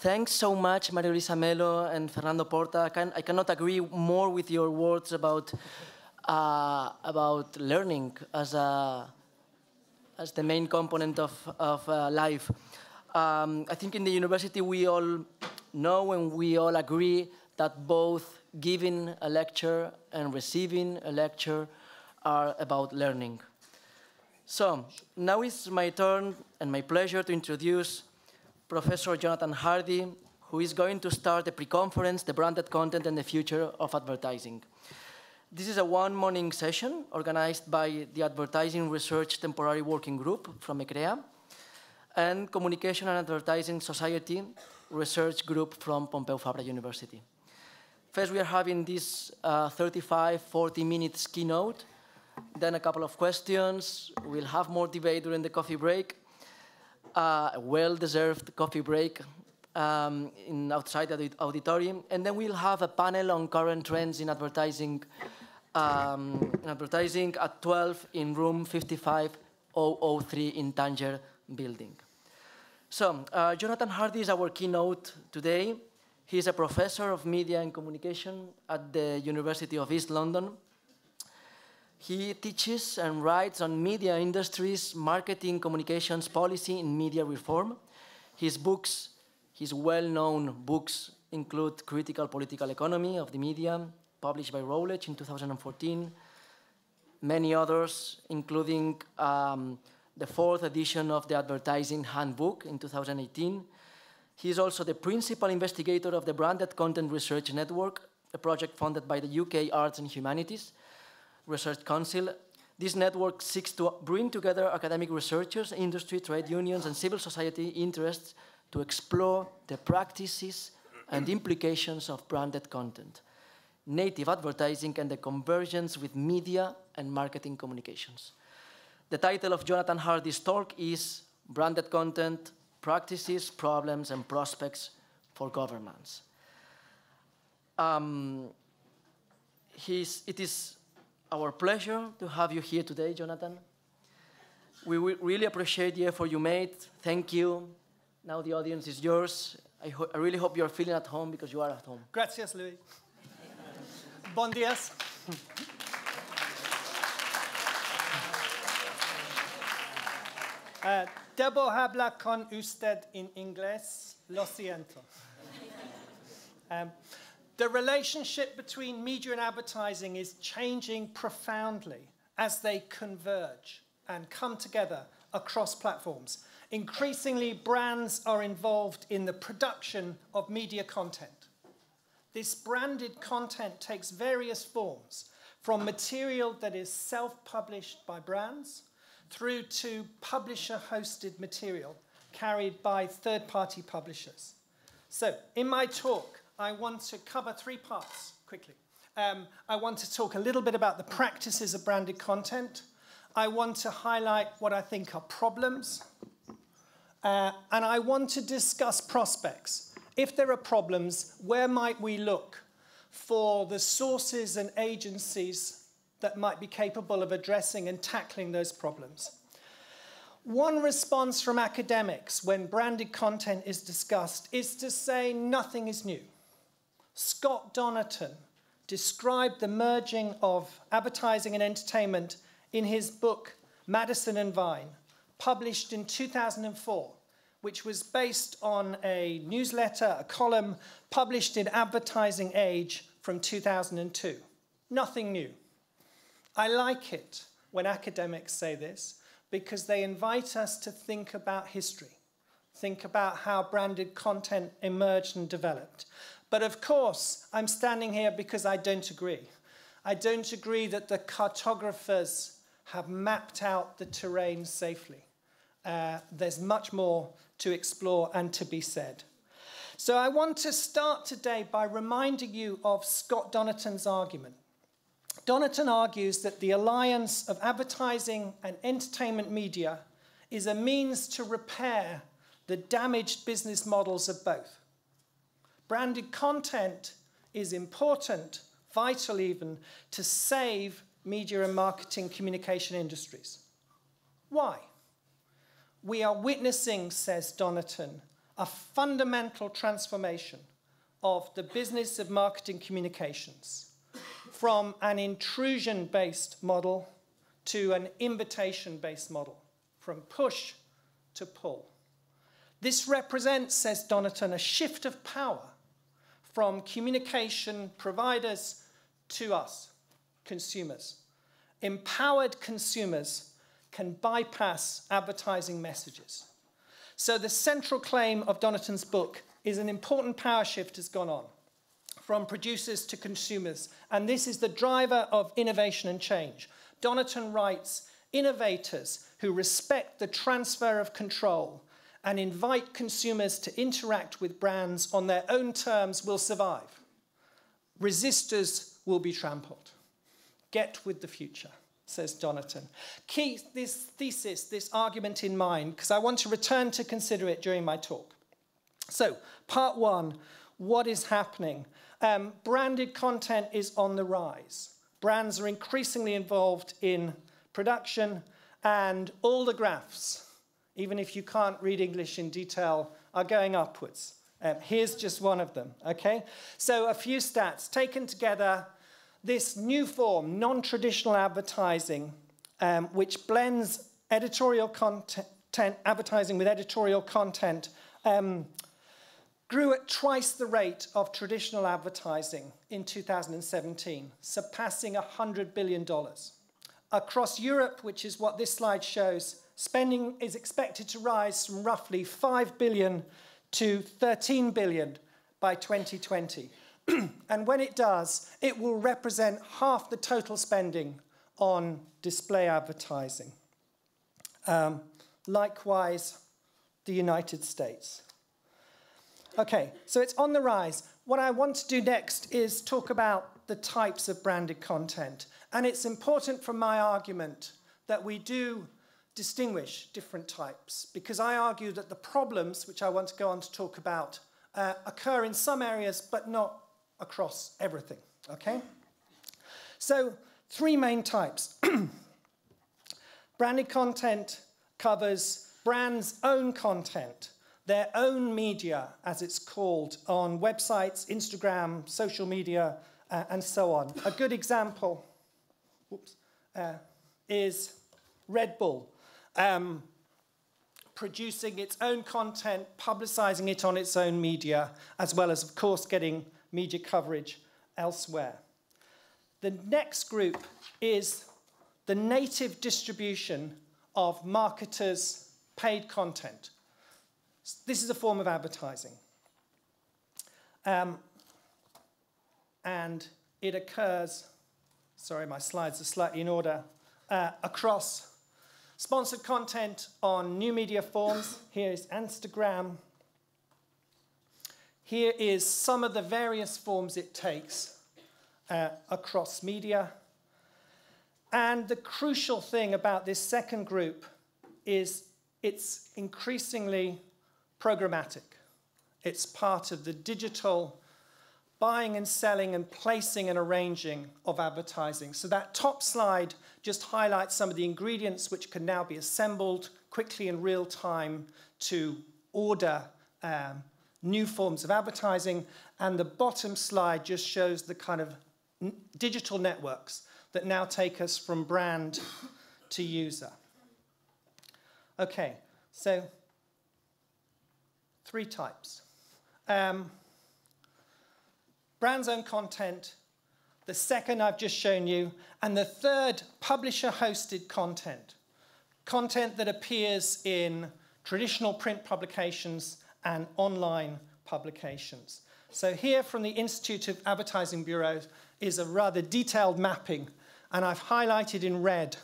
Thanks so much, Maria Luisa Melo and Fernando Porta. I cannot agree more with your words about learning as the main component of life. I think in the university we all know and we all agree that both giving a lecture and receiving a lecture are about learning. So now it's my turn and my pleasure to introduce Professor Jonathan Hardy, who is going to start the pre-conference, the branded content and the future of advertising. This is a one-morning session organized by the Advertising Research Temporary Working Group from ECREA and Communication and Advertising Society Research Group from Pompeu Fabra University. First, we are having this 35-40 minutes keynote, then a couple of questions. We'll have more debate during the coffee break, a well-deserved coffee break outside the auditorium, and then we'll have a panel on current trends in advertising at 12 in room 55003 in Tanger building. So, Jonathan Hardy is our keynote today. He's a professor of media and communication at the University of East London. He teaches and writes on media industries, marketing, communications, policy, and media reform. His books, his well-known books, include Critical Political Economy of the Media, published by Rowledge in 2014, many others, including the 4th edition of the Advertising Handbook in 2018. He is also the principal investigator of the Branded Content Research Network, a project funded by the UK Arts and Humanities Research Council. This network seeks to bring together academic researchers, industry, trade unions, and civil society interests to explore the practices and implications of branded content, native advertising, and the convergence with media and marketing communications. The title of Jonathan Hardy's talk is Branded Content, Practices, Problems, and Prospects for Governments. It is our pleasure to have you here today, Jonathan. We really appreciate the effort you made. Thank you. Now the audience is yours. I really hope you're feeling at home because you are at home. Gracias, Luis. Bon días. Debo hablar con usted en inglés. Lo siento. The relationship between media and advertising is changing profoundly as they converge and come together across platforms. Increasingly, brands are involved in the production of media content. This branded content takes various forms, from material that is self-published by brands through to publisher-hosted material carried by third-party publishers. So, in my talk, I want to cover 3 parts quickly. I want to talk a little bit about the practices of branded content. I want to highlight what I think are problems. And I want to discuss prospects. If there are problems, where might we look for the sources and agencies that might be capable of addressing and tackling those problems? One response from academics when branded content is discussed is to say nothing is new. Scott Donerton described the merging of advertising and entertainment in his book, Madison and Vine, published in 2004, which was based on a newsletter, a column, published in Advertising Age from 2002. Nothing new. I like it when academics say this because they invite us to think about history, think about how branded content emerged and developed. But of course, I'm standing here because I don't agree. I don't agree that the cartographers have mapped out the terrain safely. There's much more to explore and to be said. So I want to start today by reminding you of Scott Donerton's argument. Donerton argues that the alliance of advertising and entertainment media is a means to repair the damaged business models of both. Branded content is important, vital even, to save media and marketing communication industries. Why? We are witnessing, says Donerton, a fundamental transformation of the business of marketing communications from an intrusion-based model to an invitation-based model, from push to pull. This represents, says Donaton, a shift of power from communication providers to us, consumers. Empowered consumers can bypass advertising messages. So the central claim of Donaton's book is an important power shift has gone on from producers to consumers, and this is the driver of innovation and change. Donaton writes, innovators who respect the transfer of control and invite consumers to interact with brands on their own terms will survive. Resistors will be trampled. Get with the future, says Donaton. Keep this thesis, this argument in mind, because I want to return to consider it during my talk. So, part one, what is happening? Branded content is on the rise. Brands are increasingly involved in production, and all the graphs, even if you can't read English in detail, are going upwards. Here's just one of them, okay? So a few stats taken together. This new form, non-traditional advertising, which blends editorial content, advertising with editorial content, grew at twice the rate of traditional advertising in 2017, surpassing $100 billion. Across Europe, which is what this slide shows, spending is expected to rise from roughly $5 billion to $13 billion by 2020. And when it does, it will represent half the total spending on display advertising. Likewise, the United States. Okay, so it's on the rise. What I want to do next is talk about the types of branded content. And it's important for my argument that we do distinguish different types, because I argue that the problems, which I want to go on to talk about, occur in some areas, but not across everything, okay? So, three main types. Branded content covers brands' own content, their own media, as it's called, on websites, Instagram, social media, and so on. A good example is Red Bull, producing its own content, publicizing it on its own media, as well as, of course, getting media coverage elsewhere. The next group is the native distribution of marketers' paid content. This is a form of advertising. And it occurs, sorry, my slides are slightly in order, across sponsored content on new media forms. Here is Instagram. Here is some of the various forms it takes across media. And the crucial thing about this second group is it's increasingly programmatic. It's part of the digital buying and selling and placing and arranging of advertising. So that top slide just highlights some of the ingredients which can now be assembled quickly in real time to order new forms of advertising. And the bottom slide just shows the kind of digital networks that now take us from brand to user. Okay, so three types. Brand's own content, the second I've just shown you, and the third, publisher-hosted content. Content that appears in traditional print publications and online publications. So here from the Institute of Advertising Bureaus is a rather detailed mapping, and I've highlighted in red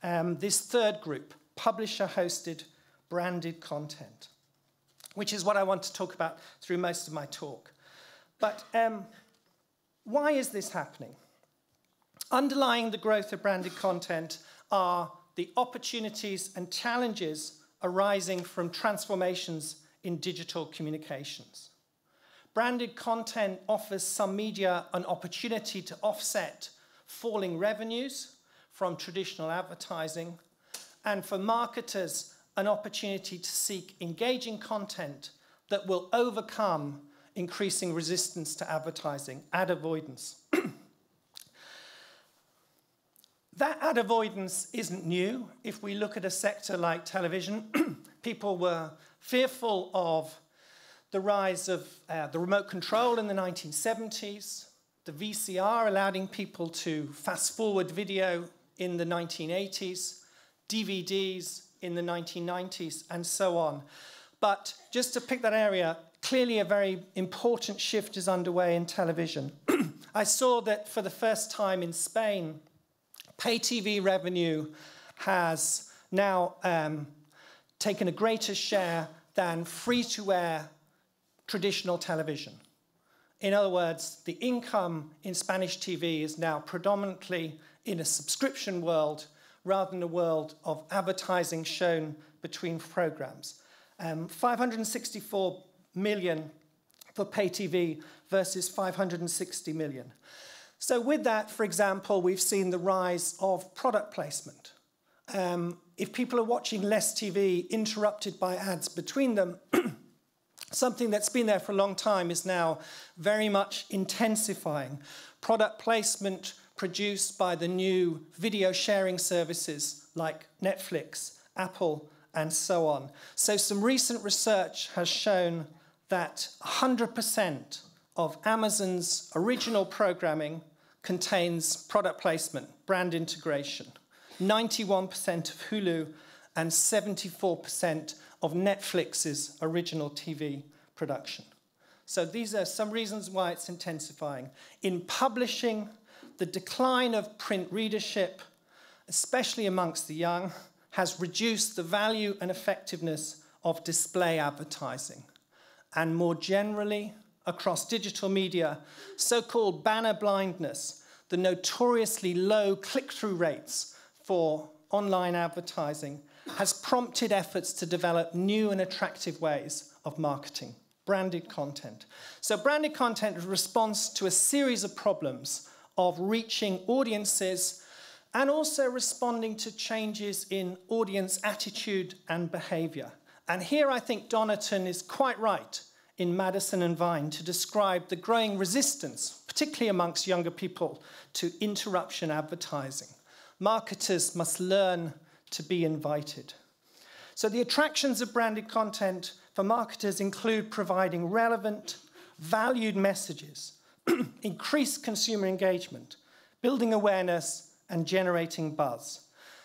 this third group, publisher-hosted branded content, which is what I want to talk about through most of my talk. But why is this happening? Underlying the growth of branded content are the opportunities and challenges arising from transformations in digital communications. Branded content offers some media an opportunity to offset falling revenues from traditional advertising, and for marketers, an opportunity to seek engaging content that will overcome increasing resistance to advertising, ad avoidance. That ad avoidance isn't new. If we look at a sector like television, people were fearful of the rise of the remote control in the 1970s, the VCR allowing people to fast-forward video in the 1980s, DVDs in the 1990s, and so on. But just to pick that area, clearly a very important shift is underway in television. I saw that for the first time in Spain, pay TV revenue has now taken a greater share than free-to-air traditional television. In other words, the income in Spanish TV is now predominantly in a subscription world rather than a world of advertising shown between programs. 564 million for pay TV versus 560 million. So with that, for example, we've seen the rise of product placement. If people are watching less TV interrupted by ads between them, something that's been there for a long time is now very much intensifying. Product placement produced by the new video sharing services like Netflix, Apple, and so on. So some recent research has shown that 100% of Amazon's original programming contains product placement, brand integration. 91% of Hulu and 74% of Netflix's original TV production. So these are some reasons why it's intensifying. In publishing, the decline of print readership, especially amongst the young, has reduced the value and effectiveness of display advertising. And more generally, across digital media, so-called banner blindness, the notoriously low click-through rates for online advertising, has prompted efforts to develop new and attractive ways of marketing, branded content. So branded content responds to a series of problems of reaching audiences and also responding to changes in audience attitude and behavior. And here I think Donaton is quite right in Madison and Vine to describe the growing resistance, particularly amongst younger people, to interruption advertising. Marketers must learn to be invited. So the attractions of branded content for marketers include providing relevant, valued messages, increased consumer engagement, building awareness, and generating buzz.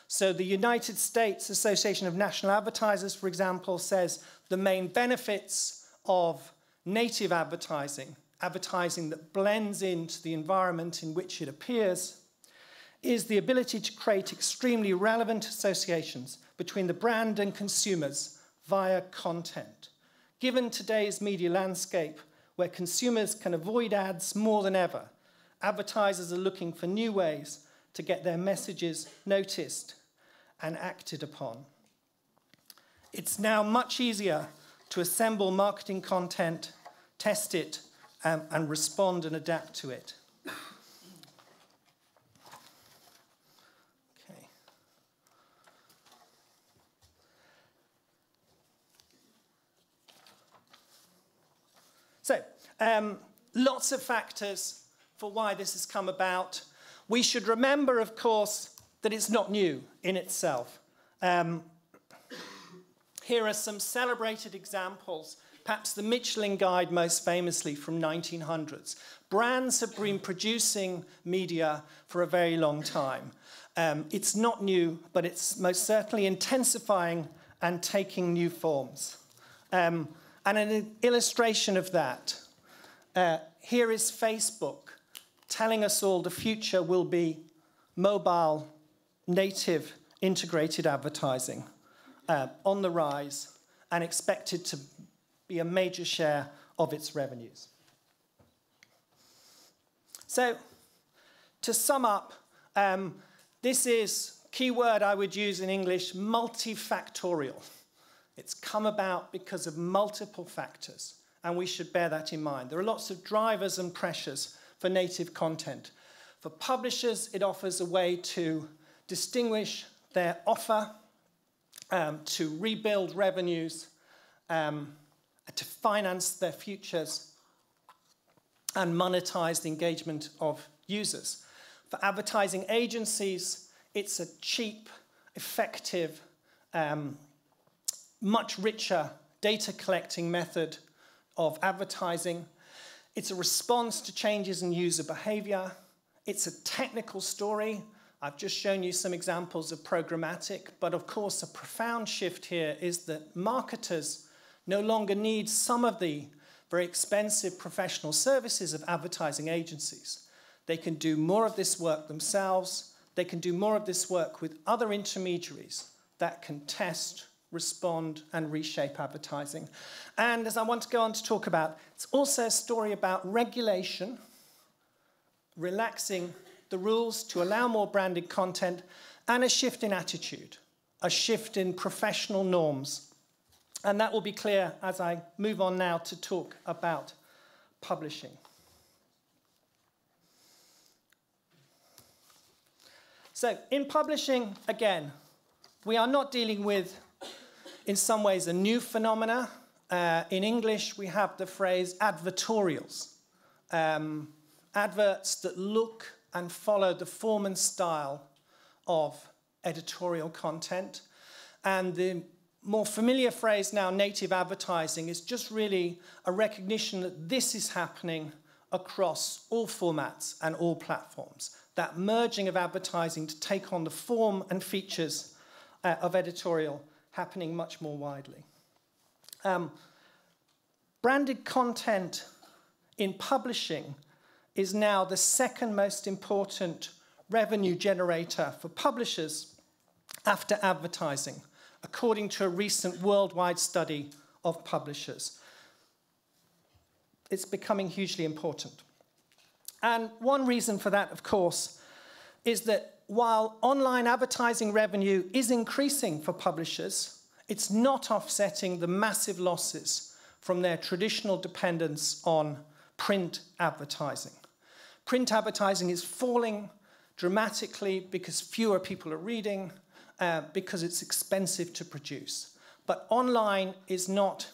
So the United States Association of National Advertisers, for example, says the main benefits of native advertising, advertising that blends into the environment in which it appears, is the ability to create extremely relevant associations between the brand and consumers via content. Given today's media landscape, where consumers can avoid ads more than ever, advertisers are looking for new ways to get their messages noticed and acted upon. It's now much easier to assemble marketing content, test it, and respond and adapt to it. Okay. So, lots of factors for why this has come about. We should remember, of course, that it's not new in itself. Here are some celebrated examples, perhaps the Michelin Guide most famously from 1900s. Brands have been producing media for a very long time. It's not new, but it's most certainly intensifying and taking new forms. And an illustration of that, here is Facebook telling us all the future will be mobile, native, integrated advertising on the rise and expected to be a major share of its revenues. So, to sum up, this is, keyword I would use in English, multifactorial. It's come about because of multiple factors, and we should bear that in mind. There are lots of drivers and pressures for native content. For publishers, it offers a way to distinguish their offer, to rebuild revenues, and to finance their futures and monetize the engagement of users. For advertising agencies, it's a cheap, effective, much richer data collecting method of advertising. It's a response to changes in user behavior. It's a technical story. I've just shown you some examples of programmatic, but of course a profound shift here is that marketers no longer need some of the very expensive professional services of advertising agencies. They can do more of this work themselves. They can do more of this work with other intermediaries that can test, respond, and reshape advertising. And as I want to go on to talk about, it's also a story about regulation, relaxing the rules to allow more branded content, and a shift in attitude, a shift in professional norms. And that will be clear as I move on now to talk about publishing. So in publishing, again, we are not dealing with, in some ways, a new phenomena. In English, we have the phrase advertorials, adverts that look and follow the form and style of editorial content. And the more familiar phrase now, native advertising, is just really a recognition that this is happening across all formats and all platforms. That merging of advertising to take on the form and features of editorial happening much more widely. Branded content in publishing is now the second most important revenue generator for publishers after advertising, according to a recent worldwide study of publishers. It's becoming hugely important. And one reason for that, of course, is that while online advertising revenue is increasing for publishers, it's not offsetting the massive losses from their traditional dependence on print advertising. Print advertising is falling dramatically because fewer people are reading, because it's expensive to produce. But online is not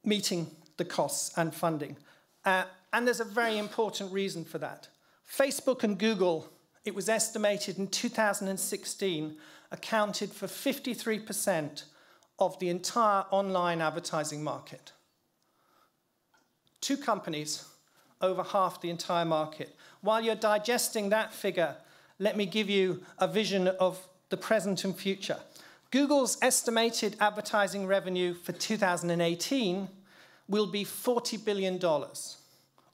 meeting the costs and funding. And there's a very important reason for that. Facebook and Google, it was estimated in 2016, accounted for 53% of the entire online advertising market. Two companies, over half the entire market. While you're digesting that figure, let me give you a vision of the present and future. Google's estimated advertising revenue for 2018 will be $40 billion,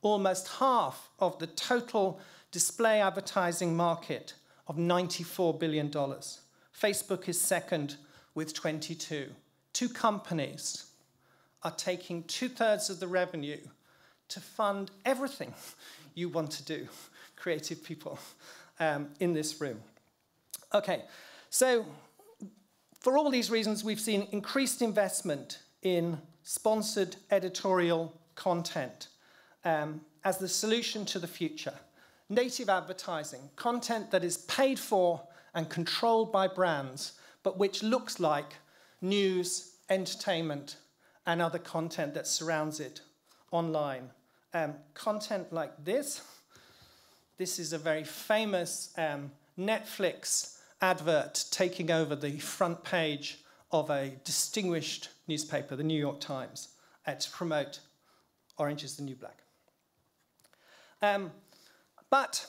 almost half of the total display advertising market of $94 billion. Facebook is second with 22. Two companies are taking 2/3 of the revenue to fund everything you want to do, creative people in this room. Okay, so for all these reasons, we've seen increased investment in sponsored editorial content as the solution to the future. Native advertising, content that is paid for and controlled by brands, but which looks like news, entertainment, and other content that surrounds it online. Content like this. This is a very famous Netflix advert taking over the front page of a distinguished newspaper, the New York Times, to promote Orange is the New Black. But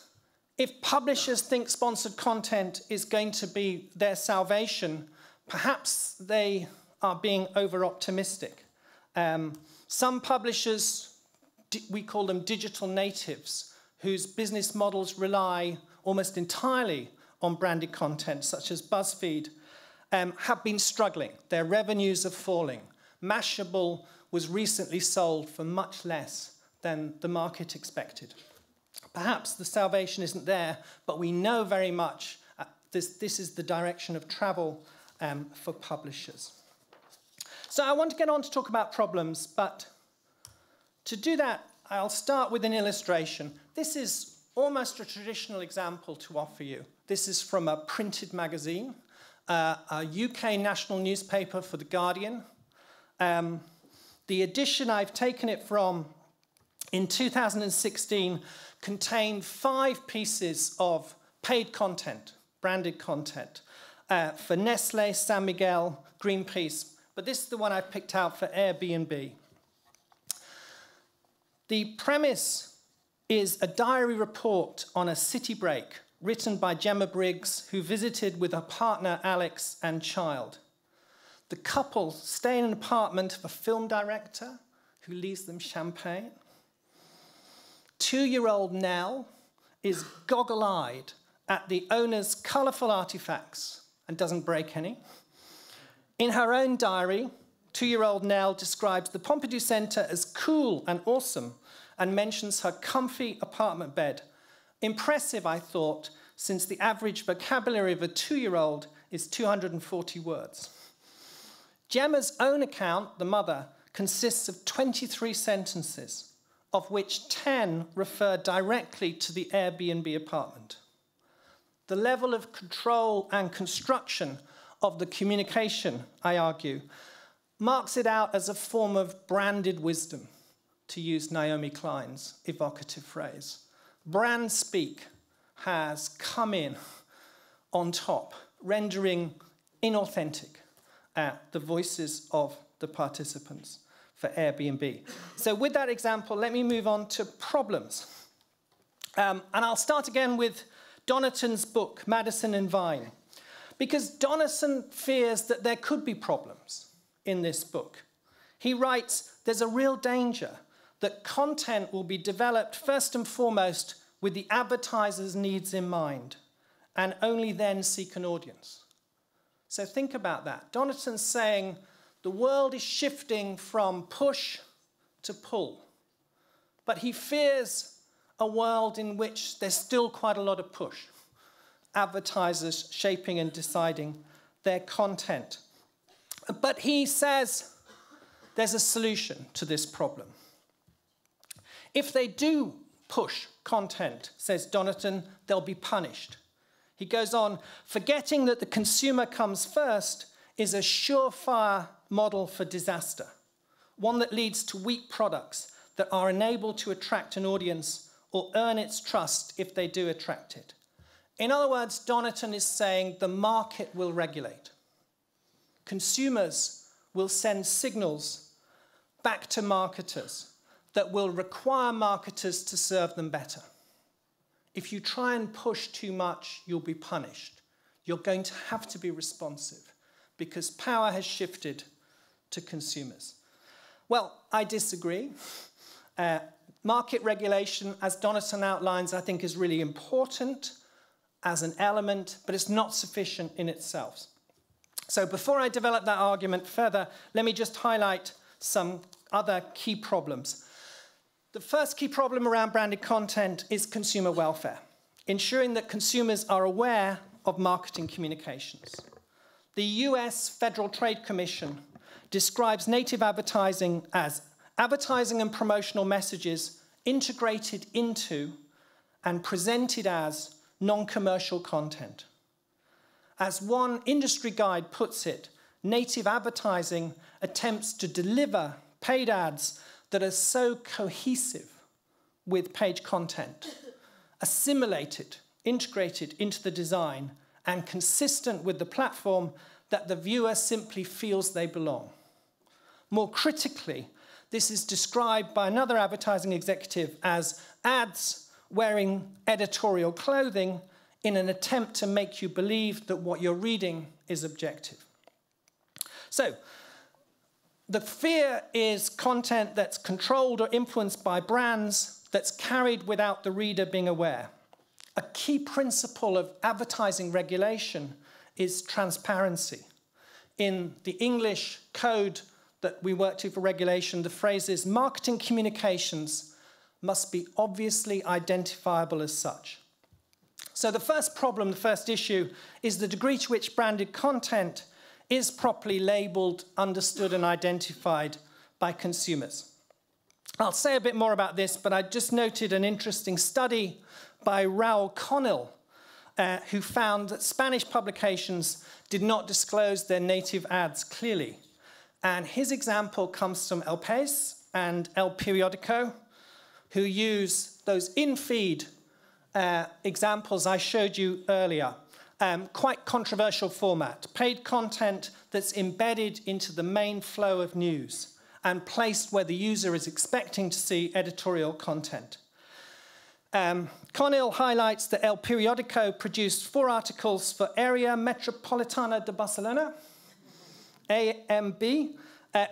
if publishers think sponsored content is going to be their salvation, perhaps they are being over-optimistic. Some publishers, we call them digital natives, whose business models rely almost entirely on branded content, such as BuzzFeed, have been struggling. Their revenues are falling. Mashable was recently sold for much less than the market expected. Perhaps the salvation isn't there, but we know very much this is the direction of travel for publishers. So I want to get on to talk about problems, but to do that, I'll start with an illustration. This is almost a traditional example to offer you. This is from a printed magazine. a UK national newspaper for The Guardian. The edition I've taken it from in 2016 contained 5 pieces of paid content, branded content, for Nestle, San Miguel, Greenpeace, but this is the one I picked out for Airbnb. The premise is a diary report on a city break written by Gemma Briggs, who visited with her partner Alex and child. The couple stay in an apartment of a film director who leaves them champagne. 2-year-old Nell is goggle-eyed at the owner's colourful artifacts and doesn't break any. In her own diary, 2-year-old Nell describes the Pompeu Centre as cool and awesome and mentions her comfy apartment bed. Impressive, I thought, since the average vocabulary of a 2-year-old is 240 words. Gemma's own account, the mother, consists of 23 sentences, of which 10 refer directly to the Airbnb apartment. The level of control and construction of the communication, I argue, marks it out as a form of branded wisdom, to use Naomi Klein's evocative phrase. Brand speak has come in on top, rendering inauthentic the voices of the participants for Airbnb. So with that example, let me move on to problems. And I'll start again with Donaton's book, Madison and Vine, because Donaton fears that there could be problems in this book. He writes, there's a real danger that content will be developed first and foremost with the advertiser's needs in mind, and only then seek an audience. So think about that. Donaton's saying the world is shifting from push to pull, but he fears a world in which there's still quite a lot of push, advertisers shaping and deciding their content. But he says there's a solution to this problem. If they do push content, says Donaton, they'll be punished. He goes on, forgetting that the consumer comes first is a surefire model for disaster, one that leads to weak products that are unable to attract an audience or earn its trust if they do attract it. In other words, Donaton is saying the market will regulate. Consumers will send signals back to marketers that will require marketers to serve them better. If you try and push too much, you'll be punished. You're going to have to be responsive because power has shifted to consumers. Well, I disagree. Market regulation, as Donaton outlines, I think is really important as an element, but it's not sufficient in itself. So before I develop that argument further, let me just highlight some other key problems. The first key problem around branded content is consumer welfare, ensuring that consumers are aware of marketing communications. The US Federal Trade Commission describes native advertising as advertising and promotional messages integrated into and presented as non-commercial content. As one industry guide puts it, native advertising attempts to deliver paid ads that are so cohesive with page content, assimilated, integrated into the design, and consistent with the platform that the viewer simply feels they belong. More critically, this is described by another advertising executive as ads wearing editorial clothing in an attempt to make you believe that what you're reading is objective. So, the fear is content that's controlled or influenced by brands that's carried without the reader being aware. A key principle of advertising regulation is transparency. In the English code that we work to for regulation, the phrase is marketing communications must be obviously identifiable as such. So the first problem, the first issue, is the degree to which branded content is properly labelled, understood, and identified by consumers. I'll say a bit more about this, but I just noted an interesting study by Raoul Connell who found that Spanish publications did not disclose their native ads clearly. And his example comes from El País and El Periódico, who use those in-feed examples I showed you earlier. Quite controversial format, paid content that's embedded into the main flow of news and placed where the user is expecting to see editorial content. Conil highlights that El Periódico produced 4 articles for Area Metropolitana de Barcelona, AMB,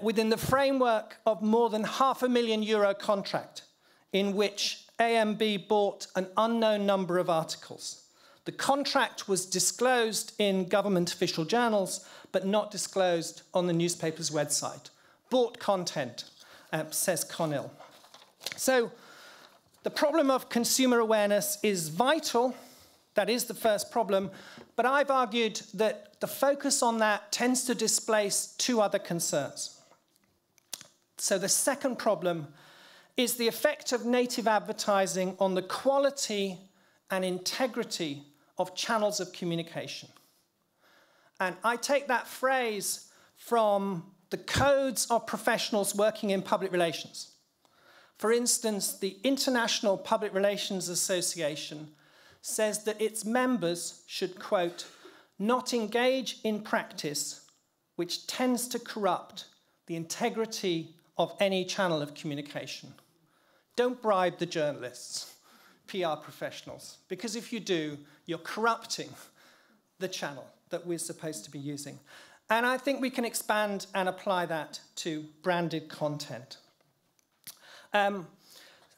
within the framework of more than €500,000 contract, in which AMB bought an unknown number of articles. The contract was disclosed in government official journals, but not disclosed on the newspaper's website. Bought content, says Conil. So the problem of consumer awareness is vital. That is the first problem. But I've argued that the focus on that tends to displace 2 other concerns. So the second problem is the effect of native advertising on the quality and integrity of channels of communication. And I take that phrase from the codes of professionals working in public relations. For instance, the International Public Relations Association says that its members should, quote, not engage in practice which tends to corrupt the integrity of any channel of communication. Don't bribe the journalists, PR professionals, because if you do, you're corrupting the channel that we're supposed to be using. And I think we can expand and apply that to branded content. And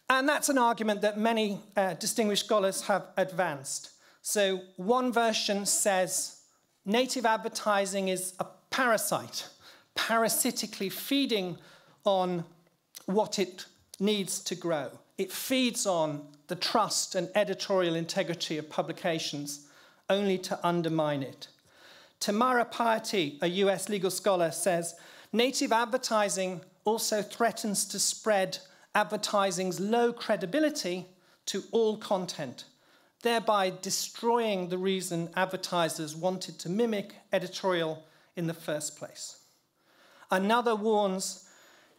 that's an argument that many distinguished scholars have advanced. So one version says native advertising is a parasite, parasitically feeding on what it needs to grow. It feeds on the trust and editorial integrity of publications, only to undermine it. Tamara Piety, a US legal scholar, says, native advertising also threatens to spread advertising's low credibility to all content, thereby destroying the reason advertisers wanted to mimic editorial in the first place. Another warns,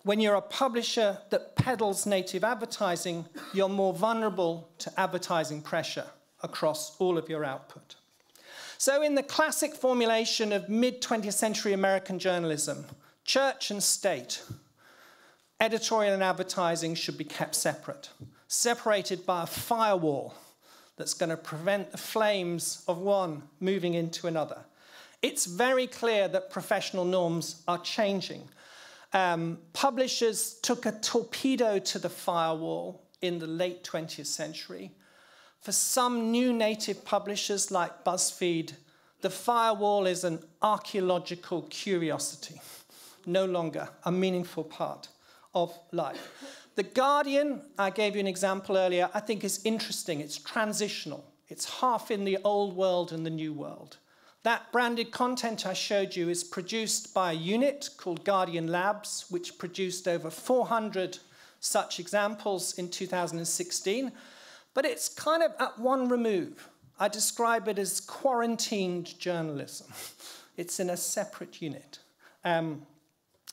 when you're a publisher that peddles native advertising, you're more vulnerable to advertising pressure across all of your output. So in the classic formulation of mid-20th century American journalism, church and state, editorial and advertising should be kept separate, separated by a firewall that's going to prevent the flames of one moving into another. It's very clear that professional norms are changing. Publishers took a torpedo to the firewall in the late 20th century. For some new native publishers like BuzzFeed, the firewall is an archaeological curiosity, no longer a meaningful part of life. The Guardian, I gave you an example earlier, I think is interesting. It's transitional. It's half in the old world and the new world. That branded content I showed you is produced by a unit called Guardian Labs, which produced over 400 such examples in 2016. But it's kind of at one remove. I describe it as quarantined journalism. It's in a separate unit.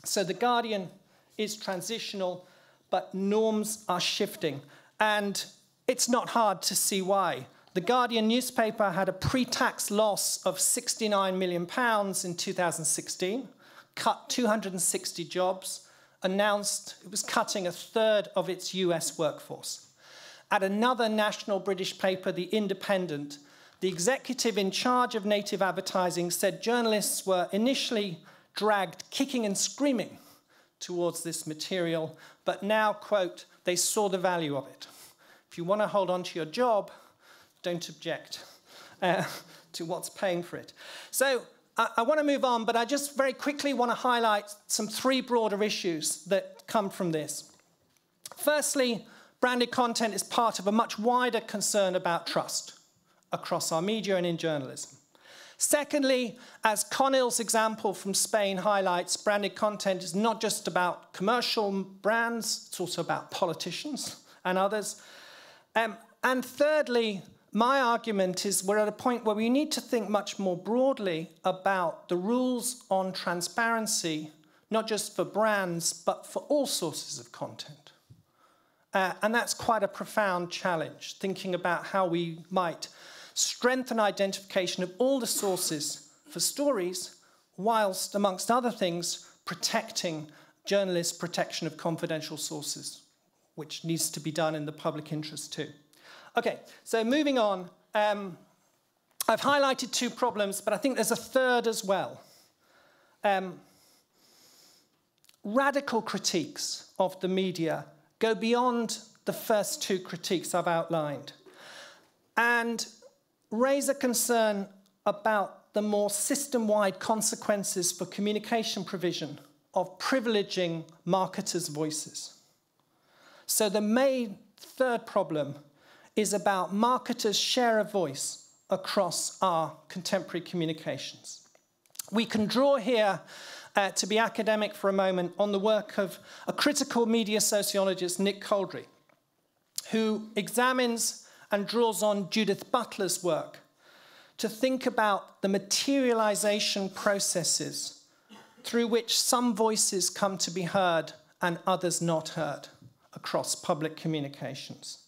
So the Guardian is transitional, but norms are shifting. And it's not hard to see why. The Guardian newspaper had a pre-tax loss of £69 million in 2016, cut 260 jobs, announced it was cutting 1/3 of its US workforce. At another national British paper, The Independent, the executive in charge of native advertising said journalists were initially dragged kicking and screaming towards this material, but now, quote, they saw the value of it. If you want to hold on to your job, don't object to what's paying for it. So I want to move on, but I just very quickly want to highlight some 3 broader issues that come from this. Firstly, branded content is part of a much wider concern about trust across our media and in journalism. Secondly, as Conil's example from Spain highlights, branded content is not just about commercial brands, it's also about politicians and others. And thirdly, my argument is we're at a point where we need to think much more broadly about the rules on transparency, not just for brands, but for all sources of content. And that's quite a profound challenge, thinking about how we might strengthen identification of all the sources for stories, whilst, amongst other things, protecting journalists' protection of confidential sources, which needs to be done in the public interest too. Okay, so moving on, I've highlighted two problems, but I think there's a third as well. Radical critiques of the media go beyond the first two critiques I've outlined and raise a concern about the more system-wide consequences for communication provision of privileging marketers' voices. So the main third problem is about marketers' share of voice across our contemporary communications. We can draw here, to be academic for a moment, on the work of a critical media sociologist, Nick Couldry, who examines and draws on Judith Butler's work to think about the materialization processes through which some voices come to be heard and others not heard across public communications.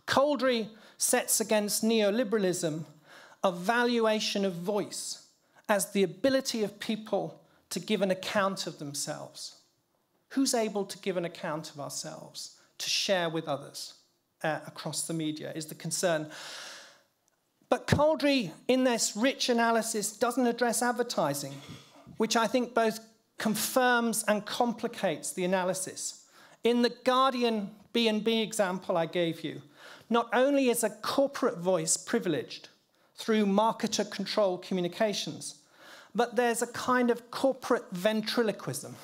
Couldry sets against neoliberalism a valuation of voice as the ability of people to give an account of themselves. Who's able to give an account of ourselves, to share with others across the media is the concern. But Couldry, in this rich analysis, doesn't address advertising, which I think both confirms and complicates the analysis. In the Guardian B&B example I gave you, not only is a corporate voice privileged through marketer-controlled communications, but there's a kind of corporate ventriloquism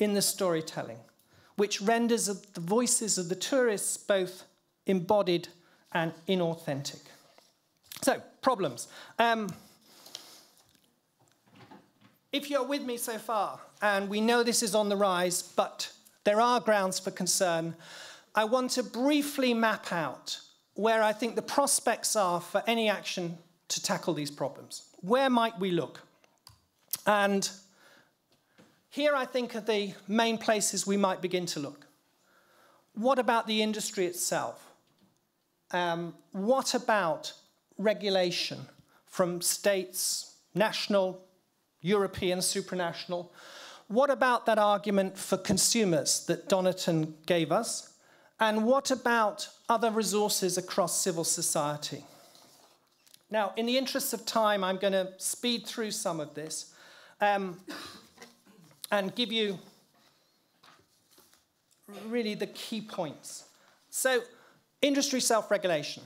in the storytelling, which renders the voices of the tourists both embodied and inauthentic. So, problems. If you're with me so far, and we know this is on the rise, but there are grounds for concern, I want to briefly map out where I think the prospects are for any action to tackle these problems. Where might we look? And here I think are the main places we might begin to look. What about the industry itself? What about regulation from states, national, European, supranational? What about that argument for consumers that Donaton gave us? And what about other resources across civil society? Now, in the interest of time, I'm going to speed through some of this and give you really the key points. So, industry self-regulation.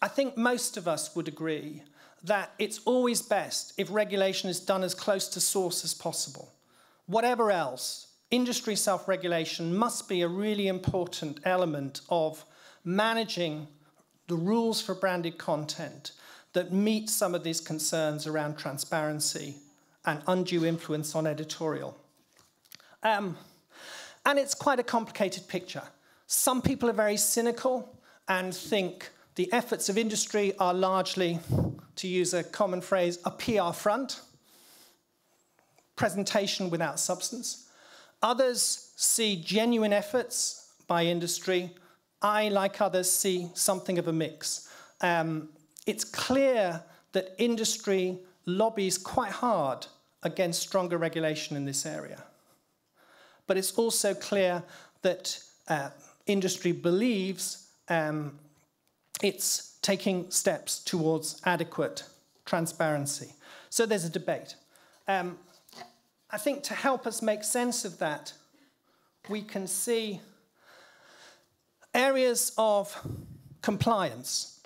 I think most of us would agree that it's always best if regulation is done as close to source as possible. Whatever else, industry self-regulation must be a really important element of managing the rules for branded content that meet some of these concerns around transparency and undue influence on editorial. And it's quite a complicated picture. Some people are very cynical and think the efforts of industry are largely, to use a common phrase, a PR front, presentation without substance. Others see genuine efforts by industry. I, like others, see something of a mix. It's clear that industry lobbies quite hard against stronger regulation in this area. But it's also clear that industry believes it's taking steps towards adequate transparency. So there's a debate. I think to help us make sense of that, we can see areas of compliance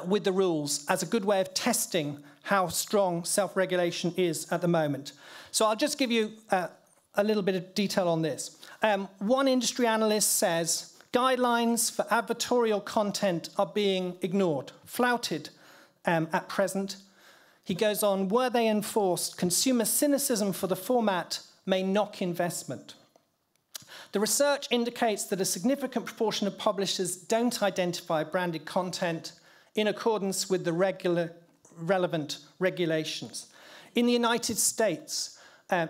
with the rules as a good way of testing how strong self-regulation is at the moment. So I'll just give you a little bit of detail on this. One industry analyst says guidelines for advertorial content are being ignored, flouted at present. He goes on, were they enforced, consumer cynicism for the format may knock investment. The research indicates that a significant proportion of publishers don't identify branded content in accordance with the relevant regulations. In the United States,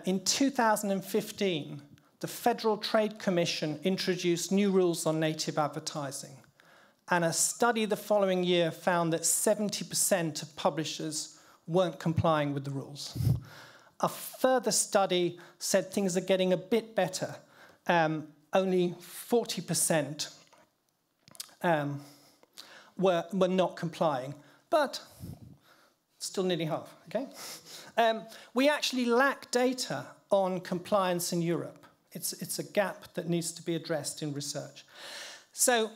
in 2015, the Federal Trade Commission introduced new rules on native advertising. And a study the following year found that 70% of publishers weren't complying with the rules. A further study said things are getting a bit better. Only 40% were not complying, but still nearly half, okay? We actually lack data on compliance in Europe. It's a gap that needs to be addressed in research. So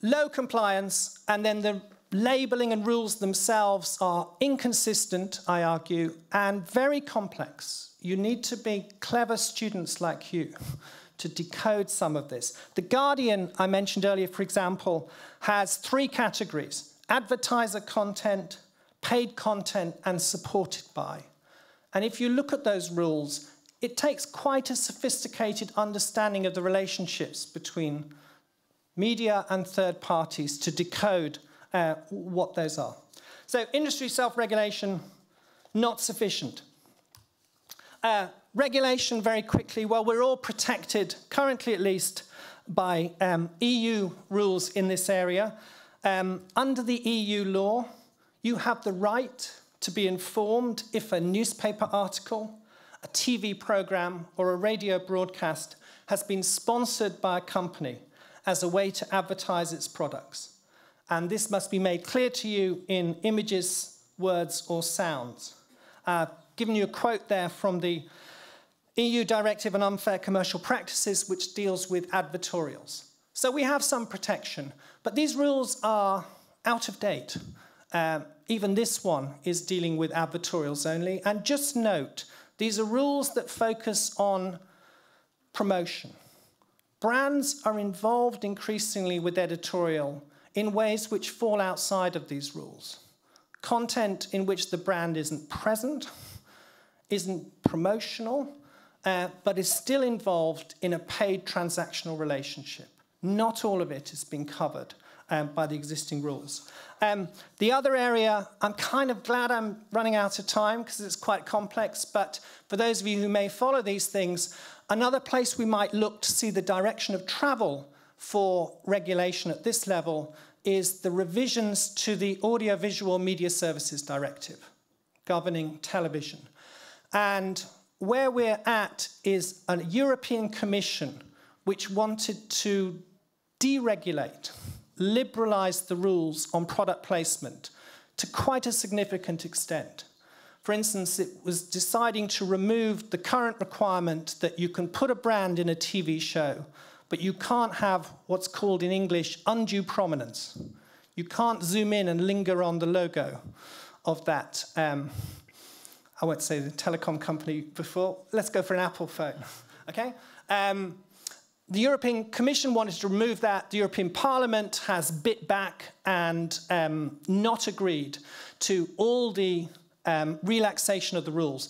low compliance, and then the labeling and rules themselves are inconsistent, I argue, and very complex. You need to be clever students like you to decode some of this. The Guardian, I mentioned earlier, for example, has 3 categories: advertiser content, paid content, and supported by. And if you look at those rules, it takes quite a sophisticated understanding of the relationships between media and third parties to decode what those are. So industry self-regulation, not sufficient. Regulation, very quickly, well, we're all protected, currently at least, by EU rules in this area. Under the EU law, you have the right to be informed if a newspaper article, a TV program, or a radio broadcast has been sponsored by a company as a way to advertise its products. And this must be made clear to you in images, words, or sounds. I've given you a quote there from the EU Directive on Unfair Commercial Practices, which deals with advertorials. So we have some protection, but these rules are out of date. Even this one is dealing with advertorials only. And just note, these are rules that focus on promotion. Brands are involved increasingly with editorial in ways which fall outside of these rules. Content in which the brand isn't present, isn't promotional, but is still involved in a paid transactional relationship. Not all of it has been covered by the existing rules. The other area, I'm kind of glad I'm running out of time because it's quite complex, but for those of you who may follow these things, another place we might look to see the direction of travel for regulation at this level is the revisions to the Audiovisual Media Services Directive governing television. And where we're at is a European Commission which wanted to deregulate, liberalize the rules on product placement to quite a significant extent. For instance, it was deciding to remove the current requirement that you can put a brand in a TV show, but you can't have what's called in English undue prominence. You can't zoom in and linger on the logo of that. I won't say the telecom company before. Let's go for an Apple phone, okay? The European Commission wanted to remove that. The European Parliament has bit back and not agreed to all the relaxation of the rules.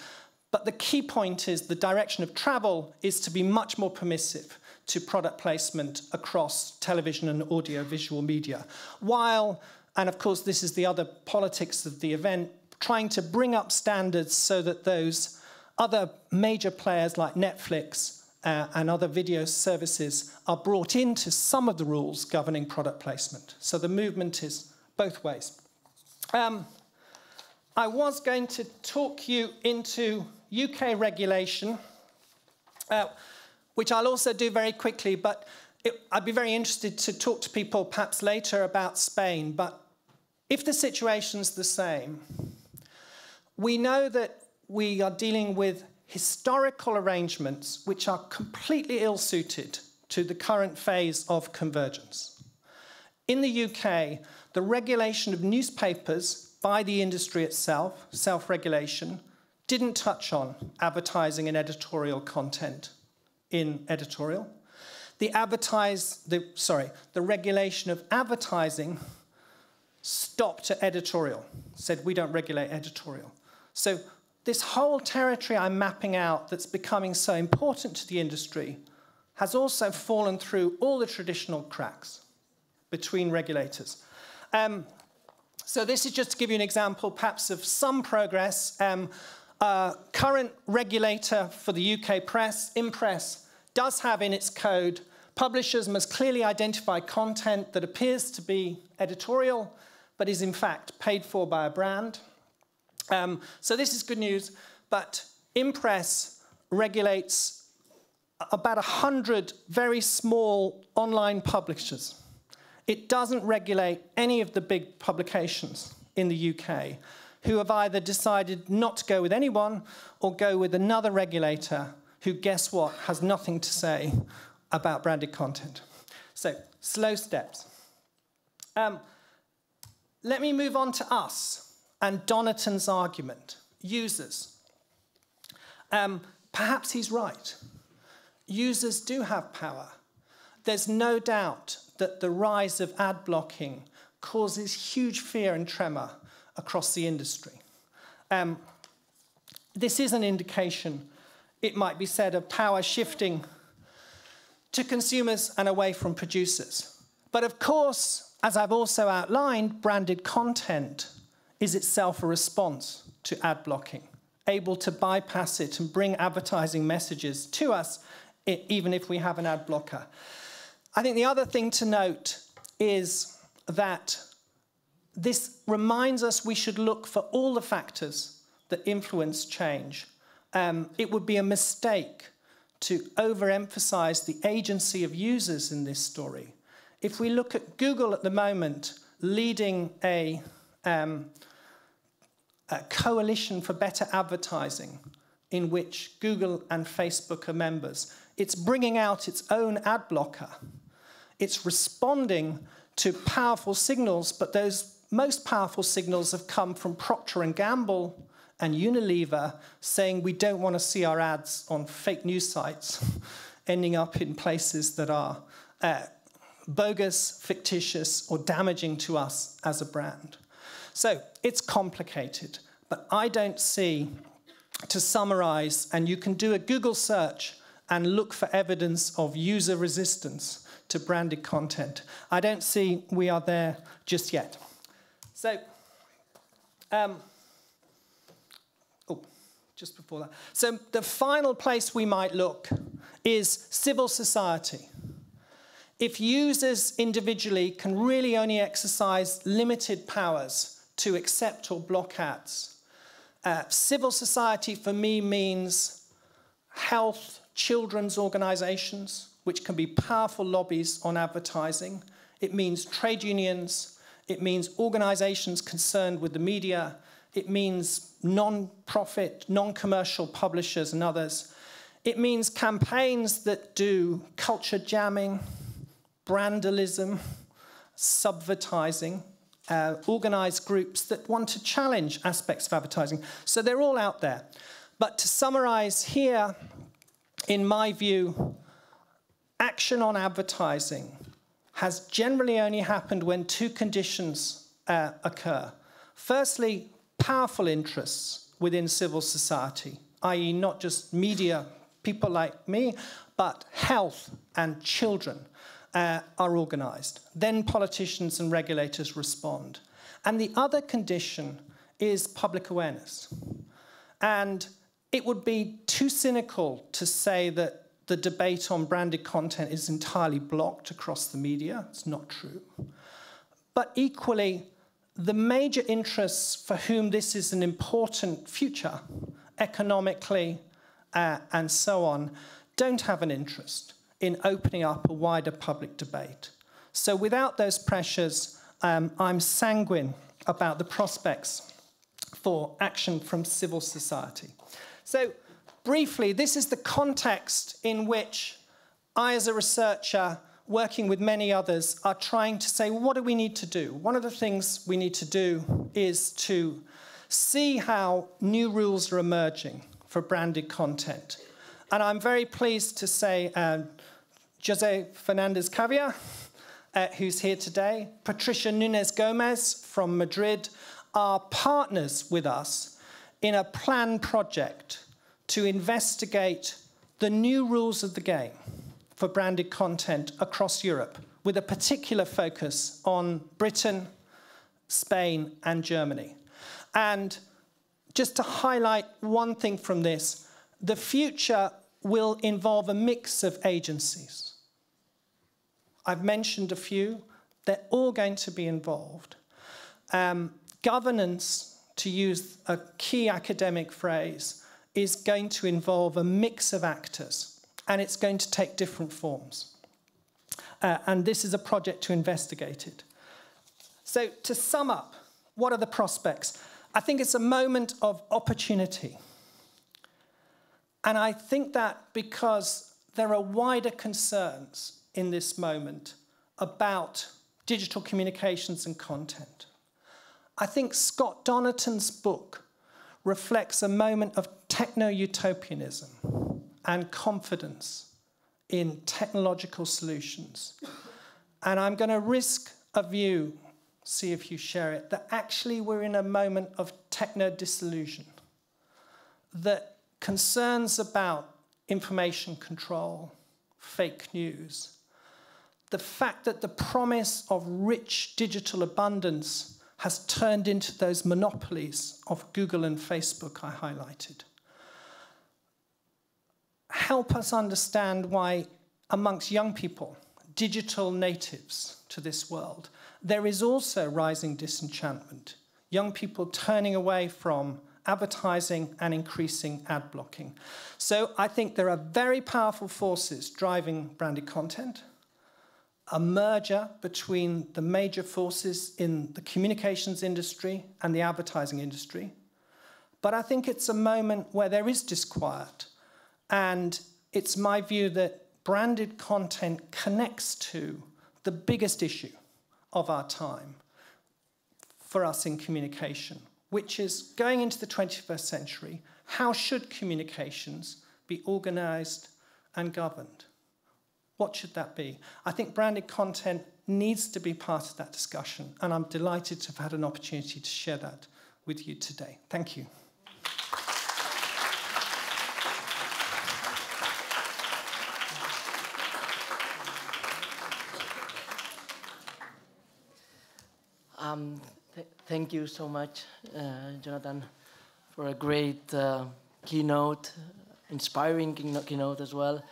But the key point is the direction of travel is to be much more permissive to product placement across television and audiovisual media. While, and of course this is the other politics of the event, trying to bring up standards so that those other major players like Netflix and other video services are brought into some of the rules governing product placement. So the movement is both ways. I was going to talk you into UK regulation, which I'll also do very quickly, but I'd be very interested to talk to people perhaps later about Spain. But if the situation's the same, we know that we are dealing with historical arrangements which are completely ill-suited to the current phase of convergence. In the UK, the regulation of newspapers by the industry itself, self-regulation, didn't touch on advertising and editorial content in editorial. The regulation of advertising stopped at editorial, said we don't regulate editorial. So this whole territory I'm mapping out that's becoming so important to the industry has also fallen through all the traditional cracks between regulators. So this is just to give you an example, perhaps, of some progress. Current regulator for the UK press, Impress, does have in its code, publishers must clearly identify content that appears to be editorial, but is in fact paid for by a brand. So this is good news, but Impress regulates about 100 very small online publishers. It doesn't regulate any of the big publications in the UK who have either decided not to go with anyone or go with another regulator who, guess what, has nothing to say about branded content. So, slow steps. Let me move on to us and Donaton's argument, users. Perhaps he's right. Users do have power. There's no doubt that the rise of ad blocking causes huge fear and tremor across the industry. This is an indication, it might be said, of power shifting to consumers and away from producers. But of course, as I've also outlined, branded content is itself a response to ad blocking, able to bypass it and bring advertising messages to us, even if we have an ad blocker. I think the other thing to note is that this reminds us we should look for all the factors that influence change. It would be a mistake to overemphasize the agency of users in this story. If we look at Google at the moment leading a coalition for better advertising in which Google and Facebook are members, it's bringing out its own ad blocker. It's responding to powerful signals, but those most powerful signals have come from Procter & Gamble and Unilever saying we don't want to see our ads on fake news sites ending up in places that are bogus, fictitious, or damaging to us as a brand. So it's complicated, but I don't see, to summarize, and you can do a Google search and look for evidence of user resistance to branded content. I don't see we are there just yet. So, just before that. So the final place we might look is civil society. If users individually can really only exercise limited powers to accept or block ads, civil society for me means health, children's organizations, which can be powerful lobbies on advertising. It means trade unions. It means organizations concerned with the media. It means non-profit, non-commercial publishers and others. It means campaigns that do culture jamming, brandalism, subvertising, organized groups that want to challenge aspects of advertising. So they're all out there. But to summarize here, in my view, action on advertising has generally only happened when two conditions occur. Firstly, powerful interests within civil society, i.e. not just media, people like me, but health and children are organized. Then politicians and regulators respond. And the other condition is public awareness. And it would be too cynical to say that the debate on branded content is entirely blocked across the media. It's not true. But equally, the major interests for whom this is an important future, economically and so on, don't have an interest in opening up a wider public debate. So without those pressures, I'm sanguine about the prospects for action from civil society. So briefly, this is the context in which I, as a researcher, working with many others, are trying to say, what do we need to do? One of the things we need to do is to see how new rules are emerging for branded content. And I'm very pleased to say Jose Fernandez-Cavia, who's here today, Patricia Nunes-Gomez from Madrid, are partners with us in a planned project to investigate the new rules of the game for branded content across Europe, with a particular focus on Britain, Spain, and Germany. And just to highlight one thing from this, the future will involve a mix of agencies. I've mentioned a few. They're all going to be involved. Governance, to use a key academic phrase, is going to involve a mix of actors, and it's going to take different forms. And this is a project to investigate it. So to sum up, what are the prospects? I think it's a moment of opportunity. And I think that because there are wider concerns in this moment about digital communications and content. I think Scott Donaton's book reflects a moment of techno-utopianism and confidence in technological solutions. And I'm going to risk a view, see if you share it, that actually we're in a moment of techno-disillusion, that concerns about information control, fake news, the fact that the promise of rich digital abundance has turned into those monopolies of Google and Facebook I highlighted. Help us understand why, amongst young people, digital natives to this world, there is also rising disenchantment. Young people turning away from advertising and increasing ad blocking. So I think there are very powerful forces driving branded content, a merger between the major forces in the communications industry and the advertising industry. But I think it's a moment where there is disquiet. And it's my view that branded content connects to the biggest issue of our time for us in communication, which is going into the 21st century, how should communications be organized and governed? What should that be? I think branded content needs to be part of that discussion, and I'm delighted to have had an opportunity to share that with you today. Thank you. Thank you so much, Jonathan, for a great keynote, inspiring keynote as well.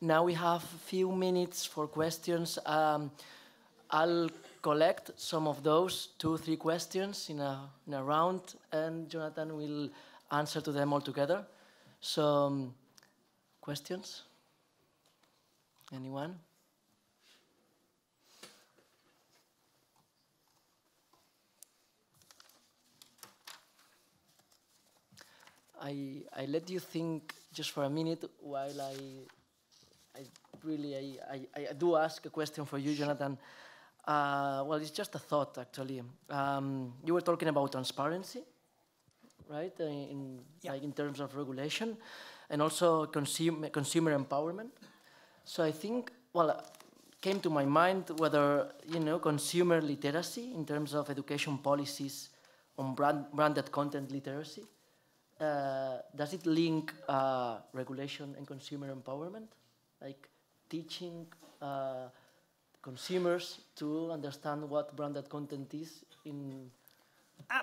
Now we have a few minutes for questions. I'll collect some of those, 2 or 3 questions in a round, and Jonathan will answer to them all together. So, questions? Anyone? I let you think just for a minute while I do ask a question for you, Jonathan. Well, it's just a thought, actually. You were talking about transparency, right? Like in terms of regulation, and also consumer empowerment. So I think, well, came to my mind whether, consumer literacy in terms of education policies on branded content literacy, does it link regulation and consumer empowerment? Like teaching consumers to understand what branded content is in...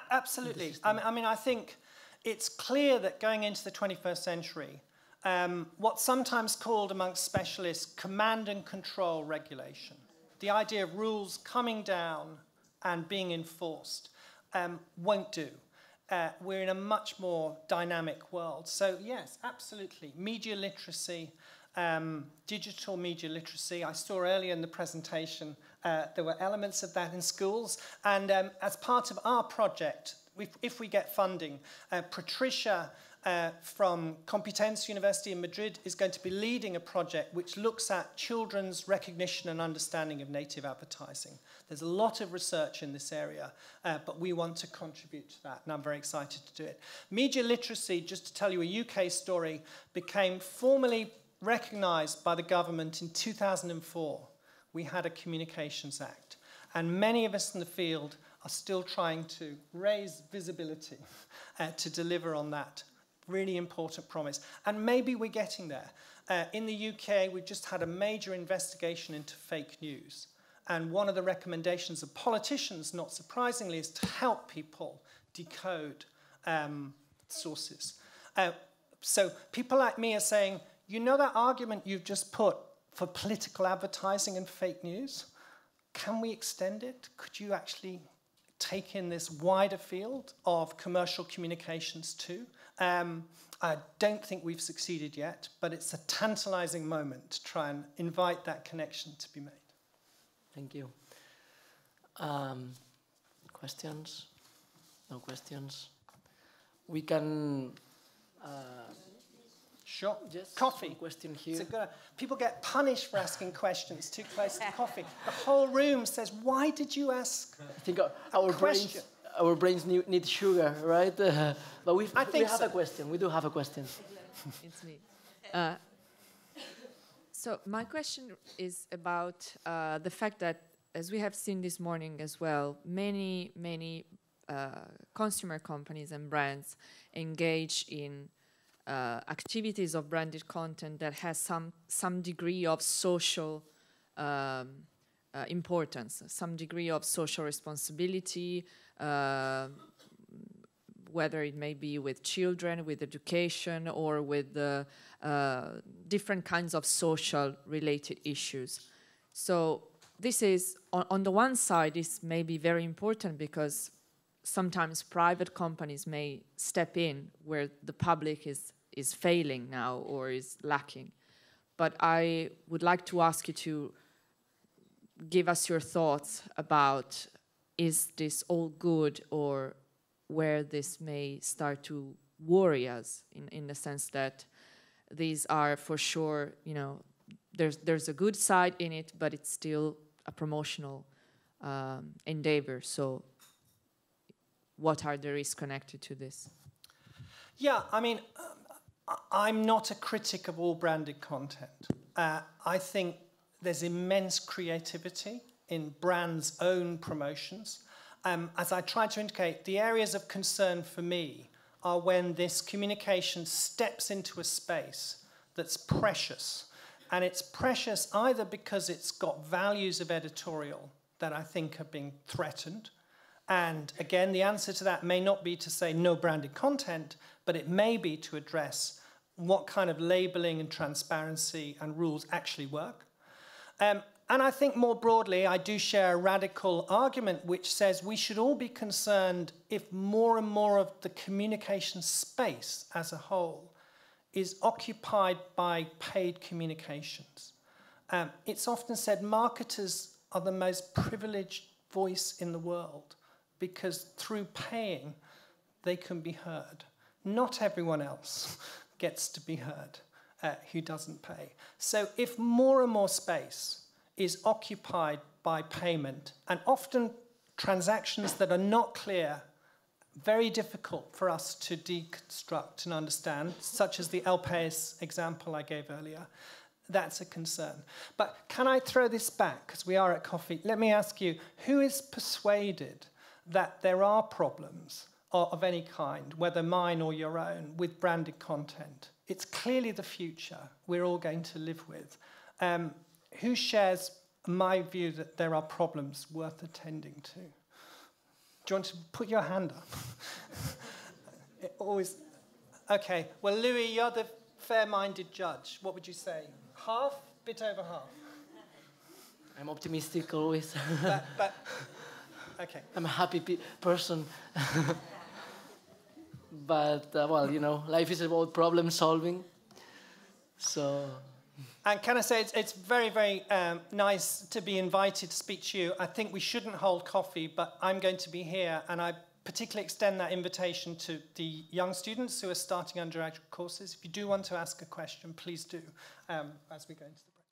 Absolutely. I mean, I think it's clear that going into the 21st century, what's sometimes called amongst specialists command and control regulation, the idea of rules coming down and being enforced, won't do. We're in a much more dynamic world. So yes, absolutely. Media literacy, digital media literacy. I saw earlier in the presentation there were elements of that in schools. And as part of our project, if we get funding, Patricia from Complutense University in Madrid is going to be leading a project which looks at children's recognition and understanding of native advertising. There's a lot of research in this area, but we want to contribute to that, and I'm very excited to do it. Media literacy, just to tell you a UK story, became formally recognized by the government in 2004. We had a Communications Act, and many of us in the field are still trying to raise visibility to deliver on that really important promise. And maybe we're getting there. In the UK, we've just had a major investigation into fake news. And one of the recommendations of politicians, not surprisingly, is to help people decode sources. So people like me are saying, you know that argument you've just put for political advertising and fake news? Can we extend it? Could you actually take in this wider field of commercial communications too? I don't think we've succeeded yet, but it's a tantalizing moment to try and invite that connection to be made. Thank you. Questions? No questions? We can... Sure. Just coffee. Question here. People get punished for asking questions too close to coffee. The whole room says, why did you ask I think our brains need sugar, right? But we have a question. We do have a question. It's me. So my question is about the fact that, as we have seen this morning as well, many consumer companies and brands engage in activities of branded content that has some degree of social importance, some degree of social responsibility, whether it may be with children, with education, or with different kinds of social related issues. So this is, on the one side, this may be very important because sometimes private companies may step in where the public is failing now or is lacking. But I would like to ask you to give us your thoughts about, is this all good, or where this may start to worry us in the sense that these are for sure, there's a good side in it, but it's still a promotional endeavor. So what are the risks connected to this? Yeah, I mean, I'm not a critic of all branded content. I think there's immense creativity in brands' own promotions. As I tried to indicate, the areas of concern for me are when this communication steps into a space that's precious. And it's precious either because it's got values of editorial that I think are being threatened. And again, the answer to that may not be to say no branded content, but it may be to address what kind of labeling and transparency and rules actually work. And I think more broadly, I do share a radical argument which says we should all be concerned if more and more of the communication space as a whole is occupied by paid communications. It's often said marketers are the most privileged voice in the world because through paying, they can be heard. Not everyone else gets to be heard who doesn't pay. So if more and more space is occupied by payment, and often transactions that are not clear, very difficult for us to deconstruct and understand, such as the El País example I gave earlier, that's a concern. But can I throw this back, because we are at coffee? Let me ask you, who is persuaded that there are problems of any kind, whether mine or your own, with branded content? It's clearly the future we're all going to live with. Who shares my view that there are problems worth attending to? Do you want to put your hand up? Always. Okay. Well, Louis, you're the fair-minded judge. What would you say? Half? Bit over half. I'm optimistic always. but okay. I'm a happy person. But, well, life is about problem solving. So... And can I say, it's very, very nice to be invited to speak to you. I think we shouldn't hold coffee, but I'm going to be here, and I particularly extend that invitation to the young students who are starting undergraduate courses. If you do want to ask a question, please do, as we go into the break.